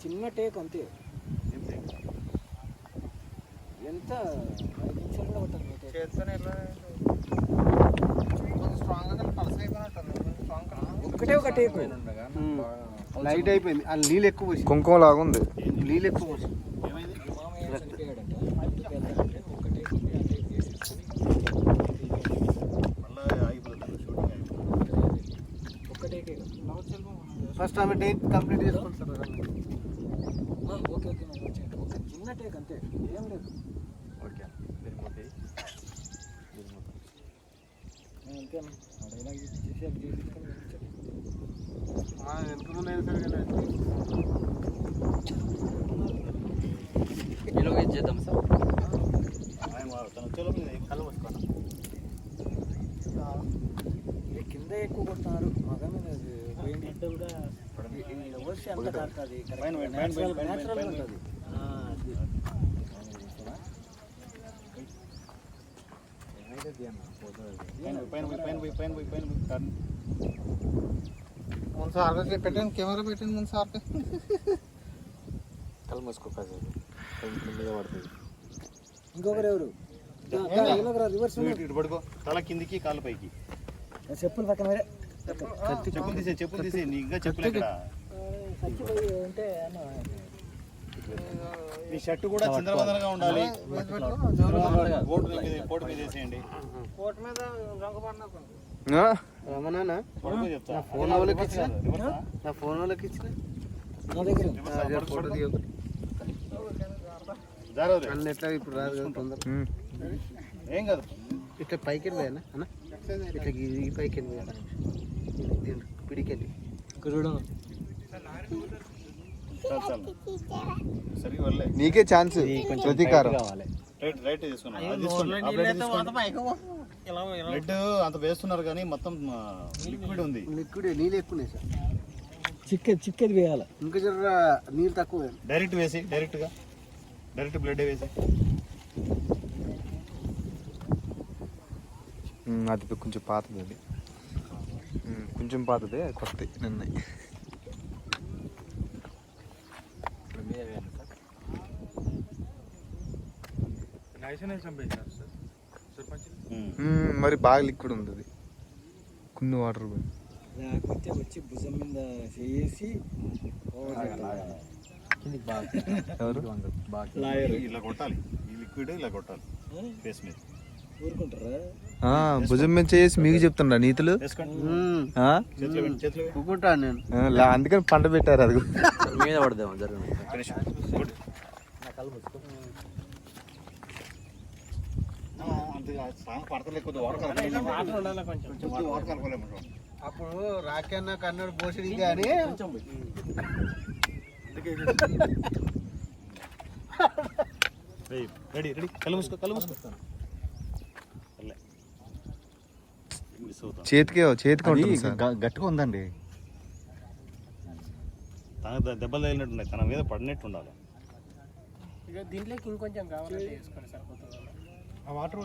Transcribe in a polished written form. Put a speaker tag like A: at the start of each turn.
A: చిన్న టేక్ అంతే. ఎంత 5 నిమిషాలు కూడా పడుతుంది చేస్తూనే. ఒక్కటే ఒక టేక్ లైట్ అయిపోయింది. ఆ నీళ్ళు ఎక్కువ పోసి
B: కుంకుమ లాగా ఉంది.
A: నీళ్ళు ఎక్కువ పోసి ఫస్ట్ ఆమె టేక్ కంప్లీట్ చేసుకోండి సార్. ఓకే ఓకే ఓకే చిన్న టేక్ అంతే, ఏం లేదు. ఓకే అంతే డైలాగ్ చేసి అది చేసుకొని వెనుక ముందు
C: చేద్దాం సార్.
A: కళ్ళు వస్తాను కింద ఎక్కువ కొడుతున్నారు. మగ మీద వచ్చి అంత కాడుతుంది. న్యాచురల్గా ఉంటుంది.
D: పెట్టండి కెమెరా పెట్టండి ముందు సార్.
A: కళ్ళు మూసుకో పడుతుంది. ఇంకొకరు ఎవరు రివర్స్
E: పడుకో. తల కిందికి కాలు పైకి.
A: చెప్పులు పక్కన
E: చెప్పులు తీసే నీ ఇంకా చెప్పులు ఎక్కడ? ఈ షర్ట్ కూడా చిందరవందరగా ఉండాలి. కోట్ మీద వేసేయండి.
D: కోట్ మీద రంగు పడినా
A: రమణా
E: పడుకో చెప్తా.
A: ఫోన్ వాళ్ళకి ఇచ్చిన, నా ఫోన్ వాళ్ళకి ఇచ్చిన నా దగ్గర ఫోటో అన్న ఎట్లా ఇప్పుడు రాదు కదా తొందర.
E: ఏం కాదు.
A: ఇట్లా పైకి వెళ్ళిపోయానా అన్న, ఇట్లా ఈ పైకి వెళ్ళిపోయాను పిడికెళ్ళి
E: సరిగ్గా వెళ్ళే.
B: నీకే ఛాన్స్ ప్రతీకారం.
E: రైట్ రెడ్ అంత వేస్తున్నారు కానీ మొత్తం లిక్విడ్ ఉంది.
A: లిక్విడ్ నీళ్ళు ఎక్కువ సార్. చిక్కేది వేయాలి. ఇంకా జర నీళ్ళు తక్కువ.
E: డైరెక్ట్ వేసి డైరెక్ట్ బ్లడ్ వేసి.
B: అది కొంచెం పాతది, అది కొంచెం పాతదే, కొత్త నిన్న. మరి బాగా లిక్విడ్ ఉంది అది. కొన్ని వాటర్
A: వచ్చి భుజం మీద చేసి
E: ఇలా కొట్టాలి. ఈ లిక్విడ్ ఇలా కొట్టాలి ఫేస్ మీద.
B: భుజం మీద చేసి మీకు చెప్తుండ్రా నీతులు. అందుకని పంట పెట్టారు. అది
C: మీద పడదాం జరగదు.
A: అప్పుడు రాకన్న కన్నడ పోసిడి కానీ
B: చేతికి
E: గట్టిగా ఉందండి. తన దెబ్బలు తగిలినట్టున్నాయి, తన మీద పడినట్టు ఉండాలి.
D: దీంట్లోకి ఇంకొంచెం కావాలంటే వేసుకొని సరిపోతుంది. ఆ వాటర్